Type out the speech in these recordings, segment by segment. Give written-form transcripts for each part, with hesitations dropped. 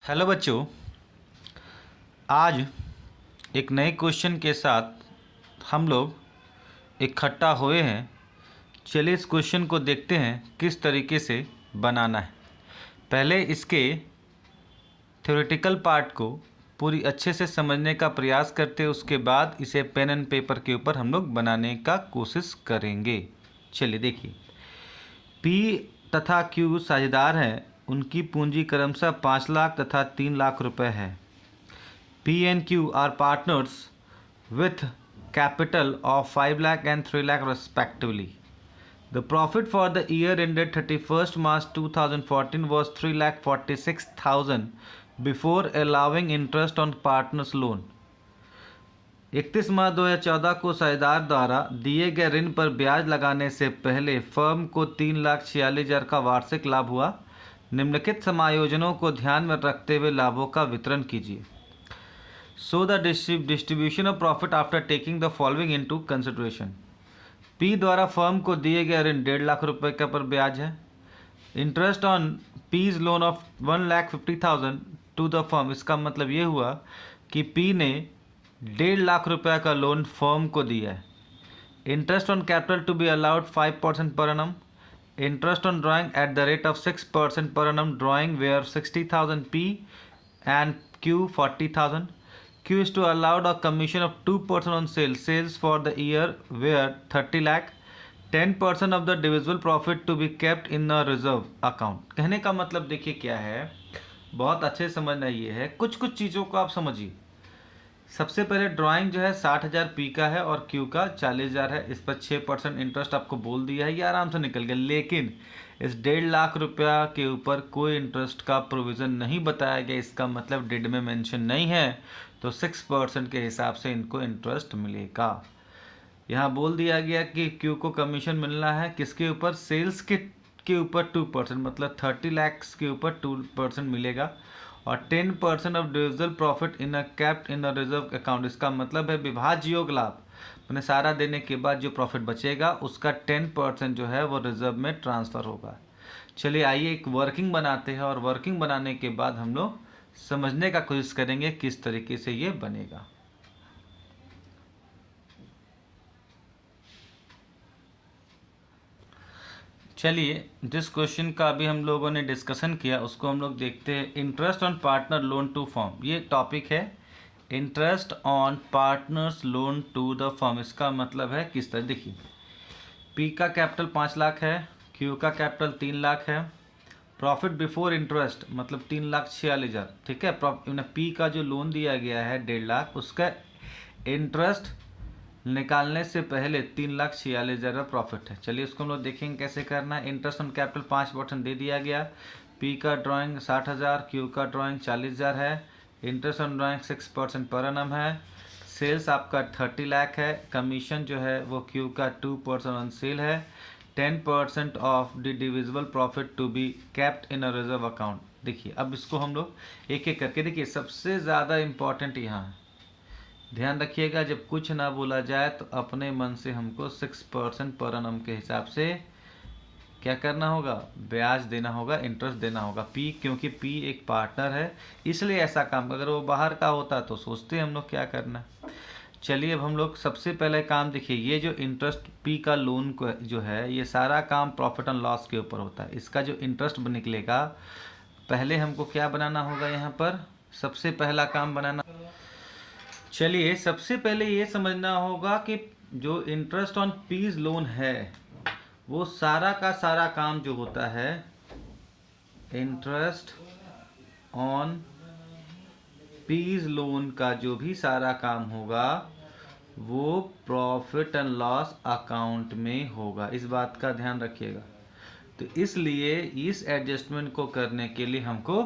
Hello बच्चों, आज एक नए क्वेश्चन के साथ हम लोग इकट्ठा हुए हैं। चलिए इस क्वेश्चन को देखते हैं किस तरीके से बनाना है। पहले इसके थ्योरेटिकल पार्ट को पूरी अच्छे से समझने का प्रयास करते हैं, उसके बाद इसे पेन एंड पेपर के ऊपर हम लोग बनाने का कोशिश करेंगे। चलिए देखिए, पी तथा क्यू साझेदार हैं, उनकी पूंजी क्रमशः 5 लाख तथा 3 लाख रुपए है। P and Q are partners with capital of 5 lakh and 3 lakh respectively. The profit for the year ended 31st March 2014 was 3,46,000 before allowing interest on partners loan. 31 March 2014 को साझेदार द्वारा दिए गए ऋण पर ब्याज लगाने से पहले फर्म को 3,46,000 का वार्षिक लाभ हुआ। निम्नलिखित समायोजनों को ध्यान में रखते हुए लाभों का वितरण कीजिए। So the distribution of profit after taking the following into consideration. P द्वारा फर्म को दिए गए ऋण 1.5 लाख रुपए का पर ब्याज है। Interest on P's loan of 1,50,000 to the firm, इसका मतलब ये हुआ कि P ने 1.5 लाख रुपए का लोन फर्म को दिया है। Interest on capital to be allowed 5% per annum. Interest on drawing at the rate of 6% per annum. Drawing were 60,000 P and Q 40,000. Q is to allowed a commission of 2% on sales. Sales for the year were 30 lakh. 10% of the divisible profit to be kept in a reserve account. कहने का मतलब देखिए क्या है, बहुत अच्छे से समझना ये है। कुछ कुछ चीज़ों को आप समझिए। सबसे पहले ड्राइंग जो है 60,000 P का है और Q का 40,000 है। इस पर 6% इंटरेस्ट आपको बोल दिया है, ये आराम से निकल गया। लेकिन इस 1.5 लाख रुपया के ऊपर कोई इंटरेस्ट का प्रोविज़न नहीं बताया गया, इसका मतलब डेड में मेंशन नहीं है, तो 6% के हिसाब से इनको इंटरेस्ट मिलेगा। यहाँ बोल दिया गया कि Q को कमीशन मिलना है किसके ऊपर, सेल्स के ऊपर 2%, मतलब 30 लाख के ऊपर 2% मिलेगा। और 10% of divisible profit in a kept in a reserve account, इसका मतलब है विभाज्य योग लाभ, मैंने सारा देने के बाद जो प्रॉफिट बचेगा उसका 10% जो है वो रिजर्व में ट्रांसफ़र होगा। चलिए आइए एक वर्किंग बनाते हैं, और वर्किंग बनाने के बाद हम लोग समझने का कोशिश करेंगे किस तरीके से ये बनेगा। चलिए जिस क्वेश्चन का अभी हम लोगों ने डिस्कशन किया उसको हम लोग देखते हैं। Interest on partner loan to firm, ये टॉपिक है। Interest on partner's loan to the firm, इसका मतलब है किस तरह, देखिए P का कैपिटल 5 लाख है, Q का कैपिटल 3 लाख है। प्रॉफिट बिफोर इंटरेस्ट मतलब 3,46,000, ठीक है। P का जो लोन दिया गया है 1.5 लाख, उसका इंटरेस्ट निकालने से पहले 3,46,000 का प्रॉफिट है। चलिए उसको हम लोग देखेंगे कैसे करना है। इंटरेस्ट ऑन कैपिटल 5% दे दिया गया। P का ड्राइंग 60,000, Q का ड्राइंग 40,000 है। Interest on drawing 6% per annum है। सेल्स आपका 30 लाख है। कमीशन जो है वो Q का 2% ऑन सेल है। 10% of the divisible profit to be kept in a reserve account. देखिए अब इसको हम लोग एक एक करके देखिए। सबसे ज़्यादा इम्पॉर्टेंट यहाँ है, ध्यान रखिएगा, जब कुछ ना बोला जाए तो अपने मन से हमको 6% पर annum के हिसाब से क्या करना होगा, ब्याज देना होगा, इंटरेस्ट देना होगा। P क्योंकि P एक पार्टनर है इसलिए ऐसा काम, अगर वो बाहर का होता तो सोचते हम लोग क्या करना। चलिए अब हम लोग सबसे पहले काम देखिए, ये जो इंटरेस्ट P का लोन को जो है ये सारा काम प्रॉफिट एंड लॉस के ऊपर होता है। इसका जो इंटरेस्ट निकलेगा, पहले हमको क्या बनाना होगा, यहाँ पर सबसे पहला काम बनाना। चलिए सबसे पहले ये समझना होगा कि जो इंटरेस्ट ऑन P's लोन है वो सारा का सारा काम जो होता है, इंटरेस्ट ऑन P's लोन का जो भी सारा काम होगा वो प्रॉफिट एंड लॉस अकाउंट में होगा। इस बात का ध्यान रखिएगा। तो इसलिए इस एडजस्टमेंट को करने के लिए हमको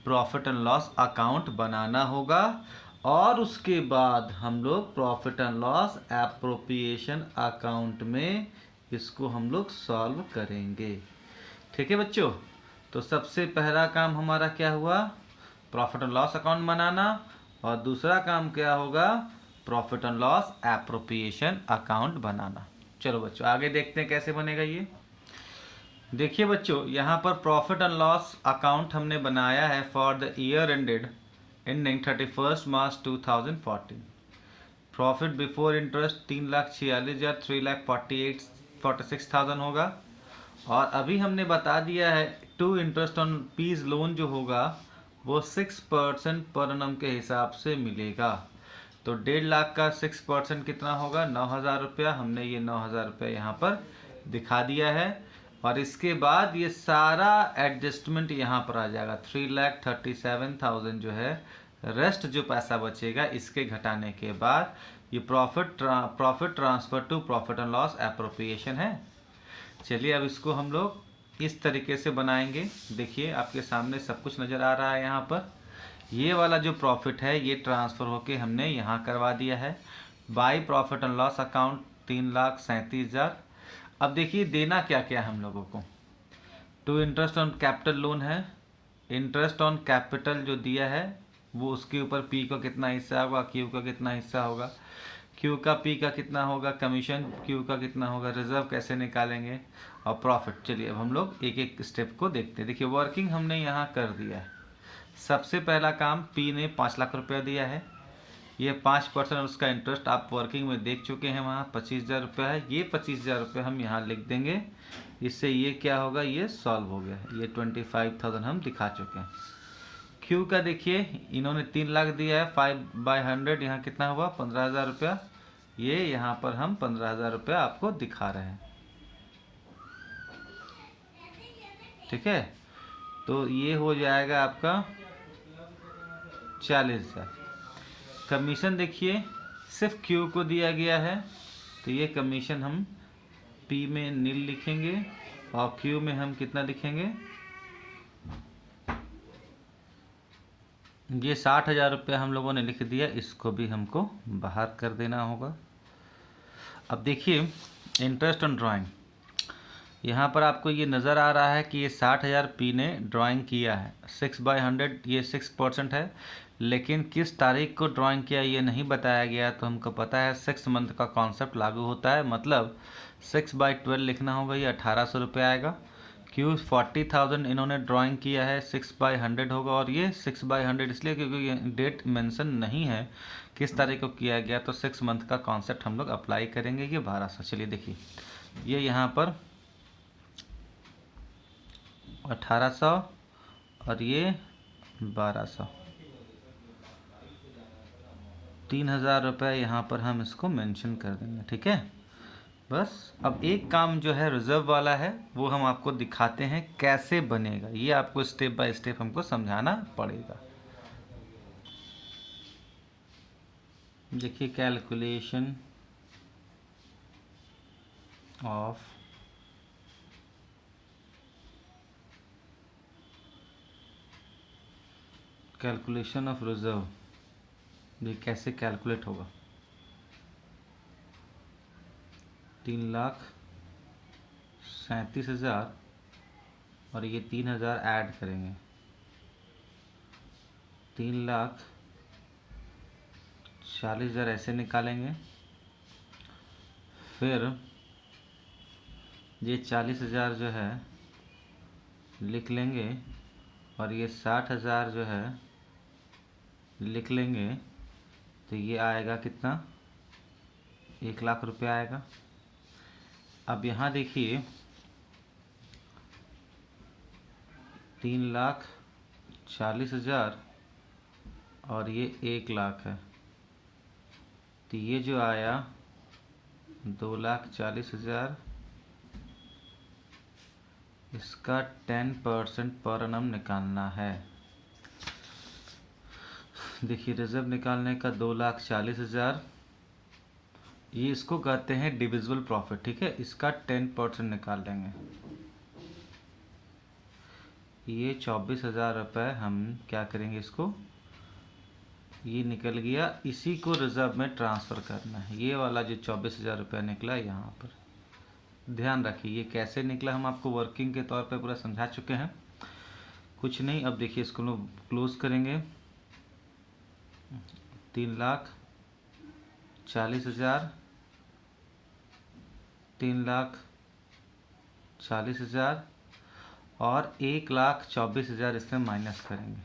प्रॉफिट एंड लॉस अकाउंट बनाना होगा, और उसके बाद हम लोग profit and loss appropriation account में इसको हम लोग सॉल्व करेंगे। ठीक है बच्चों, तो सबसे पहला काम हमारा क्या हुआ, प्रॉफिट एंड लॉस अकाउंट बनाना, और दूसरा काम क्या होगा, profit and loss appropriation account बनाना। चलो बच्चों आगे देखते हैं कैसे बनेगा ये। देखिए बच्चों, यहाँ पर प्रॉफिट एंड लॉस अकाउंट हमने बनाया है for the year ending 31 March 2014। Profit before interest 3,46,000, 3,48,46,000 होगा। और अभी हमने बता दिया है to interest on P's loan जो होगा वो 6% पर एनम के हिसाब से मिलेगा। तो 1.5 लाख का 6% कितना होगा? 9,000 रुपया। हमने ये 9,000 रुपया यहाँ पर दिखा दिया है। और इसके बाद ये सारा एडजस्टमेंट यहाँ पर आ जाएगा। 3,37,000 जो है, रेस्ट जो पैसा बचेगा इसके घटाने के बाद ये profit transfer to profit and loss appropriation है। चलिए अब इसको हम लोग इस तरीके से बनाएंगे। देखिए आपके सामने सब कुछ नज़र आ रहा है। यहाँ पर ये वाला जो प्रॉफिट है ये ट्रांसफ़र होके हमने यहाँ करवा दिया है by profit and loss account 3,37,000। अब देखिए देना क्या क्या हम लोगों को। To interest on capital loan है, इंटरेस्ट ऑन कैपिटल जो दिया है वो उसके ऊपर पी का कितना हिस्सा होगा, क्यू का कितना हिस्सा होगा, क्यू का पी का कितना होगा, कमीशन क्यू का कितना होगा, रिजर्व कैसे निकालेंगे, और प्रॉफिट। चलिए अब हम लोग एक एक स्टेप को देखते हैं। देखिए वर्किंग हमने यहाँ कर दिया है। सबसे पहला काम, पी ने 5 लाख रुपया दिया है। ये 5% उसका इंटरेस्ट आप वर्किंग में देख चुके हैं, वहाँ 25,000 रुपया है। ये 25,000 रुपये हम यहाँ लिख देंगे। इससे ये क्या होगा, ये सॉल्व हो गया। ये 25,000 हम दिखा चुके हैं। क्यू का देखिए इन्होंने 3 लाख दिया है, 5/100 यहाँ कितना हुआ, 15,000 रुपया। ये यहाँ पर हम 15,000 रुपया आपको दिखा रहे हैं। ठीक है, तो ये हो जाएगा आपका 40,000। कमीशन देखिए सिर्फ क्यू को दिया गया है, तो ये कमीशन हम पी में नील लिखेंगे और क्यू में हम कितना लिखेंगे, ये 60,000 रुपया हम लोगों ने लिख दिया। इसको भी हमको बाहर कर देना होगा। अब देखिए इंटरेस्ट ऑन ड्राइंग, यहाँ पर आपको ये नज़र आ रहा है कि ये 60,000 पी ने ड्राइंग किया है। 6/100 ये 6% है, लेकिन किस तारीख को ड्राइंग किया ये नहीं बताया गया। तो हमको पता है 6 मंथ का कॉन्सेप्ट लागू होता है, मतलब 6/12 लिखना होगा। ये 1,800 रुपये आएगा। क्यू 40,000 इन्होंने ड्राइंग किया है, 6/100 होगा। और ये 6/100 इसलिए क्योंकि ये डेट मेंशन नहीं है किस तारीख को किया गया। तो 6 मंथ का कॉन्सेप्ट हम लोग अप्लाई करेंगे। ये 1,200। चलिए देखिए ये यहाँ पर 1,800 और ये 1,200, 3,000 रुपये यहाँ पर हम इसको मेंशन कर देंगे। ठीक है, बस। अब एक काम जो है रिजर्व वाला है वो हम आपको दिखाते हैं कैसे बनेगा। ये आपको स्टेप बाय स्टेप हमको समझाना पड़ेगा। देखिए कैलकुलेशन ऑफ रिजर्व, ये कैसे कैलकुलेट होगा। 3,37,000 और ये 3,000 ऐड करेंगे, 3,40,000 ऐसे निकालेंगे। फिर ये 40,000 जो है लिख लेंगे और ये 60,000 जो है लिख लेंगे। तो ये आएगा कितना, 1,00,000 रुपया आएगा। अब यहाँ देखिए 3,40,000 और ये 1,00,000 है। तो ये जो आया 2,40,000, इसका 10% पर एनम निकालना है। देखिए रिजर्व निकालने का 2,40,000, ये इसको कहते हैं डिविजिबल प्रॉफिट। ठीक है, इसका 10% निकाल लेंगे। ये 24,000 रुपये हम क्या करेंगे, इसको ये निकल गया, इसी को रिजर्व में ट्रांसफ़र करना है। ये वाला जो 24,000 रुपया निकला यहाँ पर ध्यान रखिए ये कैसे निकला, हम आपको वर्किंग के तौर पे पूरा समझा चुके हैं। कुछ नहीं, अब देखिए इसको लोग क्लोज करेंगे। 3,40,000, 3,40,000 और 1,24,000 इसमें माइनस करेंगे।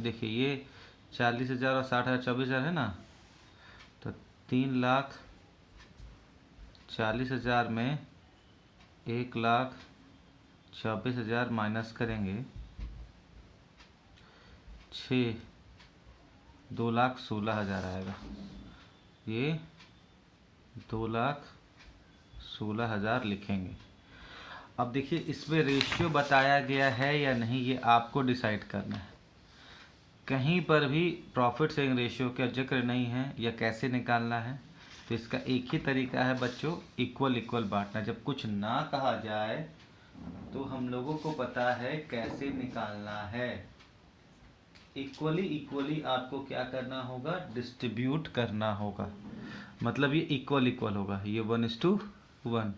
देखिए ये 40,000 और 60,000 24,000 है ना, तो 3,40,000 में 1,24,000 माइनस करेंगे 2,16,000 आएगा। ये 2,16,000 लिखेंगे। अब देखिए इसमें रेशियो बताया गया है या नहीं, ये आपको डिसाइड करना है। कहीं पर भी प्रॉफिट शेयरिंग रेशियो का जिक्र नहीं है या कैसे निकालना है, तो इसका एक ही तरीका है बच्चों, इक्वल इक्वल बांटना। जब कुछ ना कहा जाए तो हम लोगों को पता है कैसे निकालना है। इक्वली आपको क्या करना होगा, डिस्ट्रीब्यूट करना होगा। मतलब ये इक्वल इक्वल होगा, ये 1:1,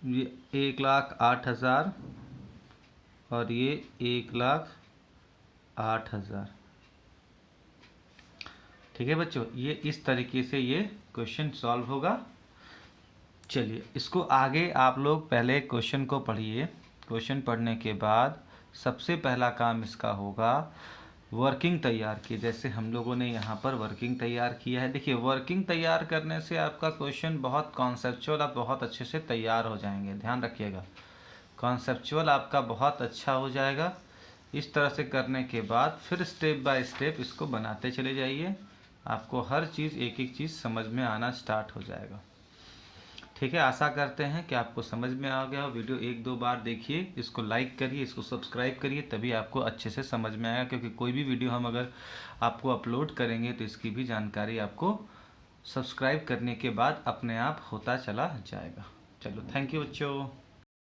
ये 1,08,000 और ये 1,08,000। ठीक है बच्चों, ये इस तरीके से ये क्वेश्चन सॉल्व होगा। चलिए इसको आगे आप लोग पहले क्वेश्चन को पढ़िए। क्वेश्चन पढ़ने के बाद सबसे पहला काम इसका होगा वर्किंग तैयार की। जैसे हम लोगों ने यहाँ पर वर्किंग तैयार किया है। देखिए वर्किंग तैयार करने से आपका क्वेश्चन बहुत कॉन्सेप्चुअल, आप बहुत अच्छे से तैयार हो जाएंगे। ध्यान रखिएगा, कॉन्सेप्चुअल आपका बहुत अच्छा हो जाएगा। इस तरह से करने के बाद फिर स्टेप बाय स्टेप इसको बनाते चले जाइए, आपको हर चीज़ एक एक चीज़ समझ में आना स्टार्ट हो जाएगा। ठीक है, आशा करते हैं कि आपको समझ में आ गया। वीडियो 1-2 बार देखिए, इसको लाइक करिए, इसको सब्सक्राइब करिए, तभी आपको अच्छे से समझ में आएगा। क्योंकि कोई भी वीडियो हम अगर आपको अपलोड करेंगे तो इसकी भी जानकारी आपको सब्सक्राइब करने के बाद अपने आप होता चला जाएगा। चलो, थैंक यू बच्चों।